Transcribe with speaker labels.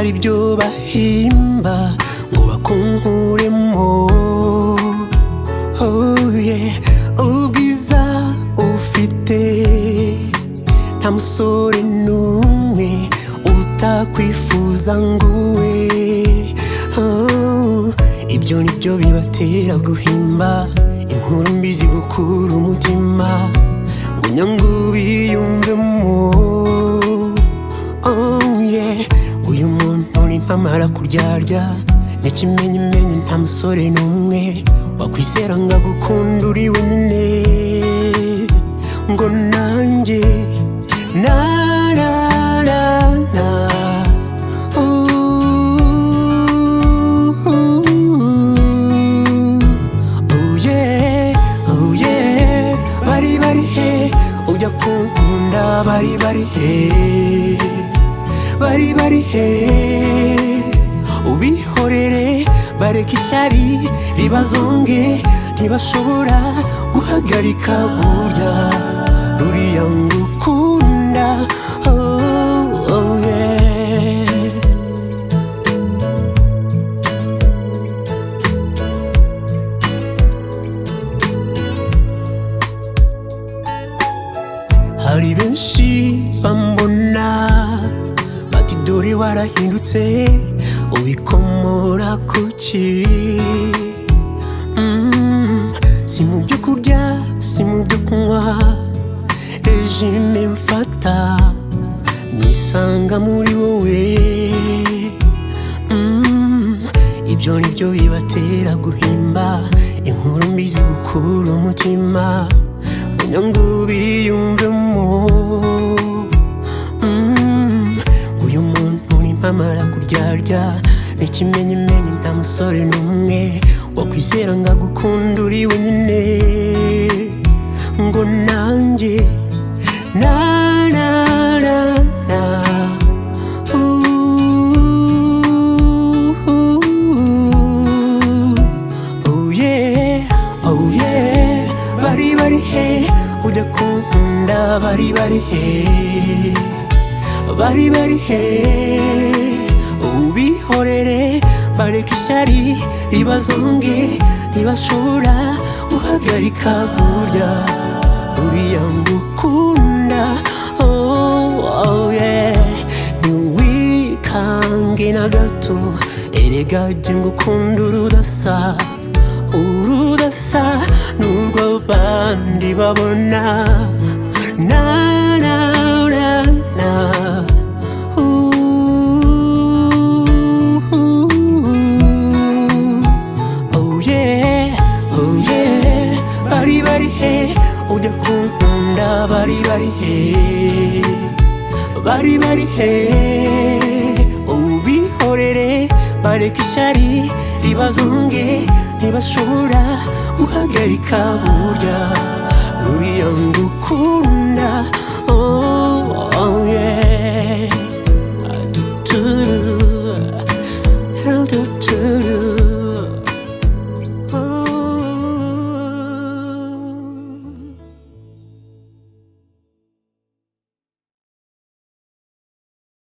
Speaker 1: hari ibyo bahimba ngo bakunkuremo. Oh yeah, ubwiza ufite nta musore n'umwe utakwifuza ngo uwe. Ibyo nibyo bibatera guhimba inkuru mbi zigukura umutima ngo nyangubi yumvemo. Oh yeah, uyu muntu nimpamara kuryarya n'ikimenyimenyi nta musore n'umwe wakwizera ngo agukunda uri wenyine. Ngo nanjye na na na na bari he ujya kunkunda, bari he, bari he, ubihorere bareka ishyari ribazonge, ntibashobora guhagarika burya ruriya ngukunda. Oh yeah. Hari benshi bambona bati dore warahindutse, ubikomora kuki? Si mu byo kurya, si mu byo kunywa, regime mfata nisanga muri wowe. Ibyo nibyo bibatera guhimba inkuru mbi zigukura umutima ngo ngo biyumvemo. Uyu muntu nimpamara kuryarya n'ikimenyimenyi nta musore n'umwe wakwizera ngo agukunda uri wenyine. Ngo nanjye na na na na oh yeah, oh yeah, bari he ujya kunkunda, bari he, bari he, ubihorere bareka ishyari ribazonge, ntibashobora guhagarika burya uriya ngukunda. Oh yeah, ntiwikange na gato, erega jye ngukunda urudasa, urudasa n'urwo bandi babona. Na na na na oh yeah, oh yeah, bari he ujya kunkunda, bari he, bari he, ubihorere bareka ishyari ribazonge, ntibashobora guhagarika burya ruriya ngukunda.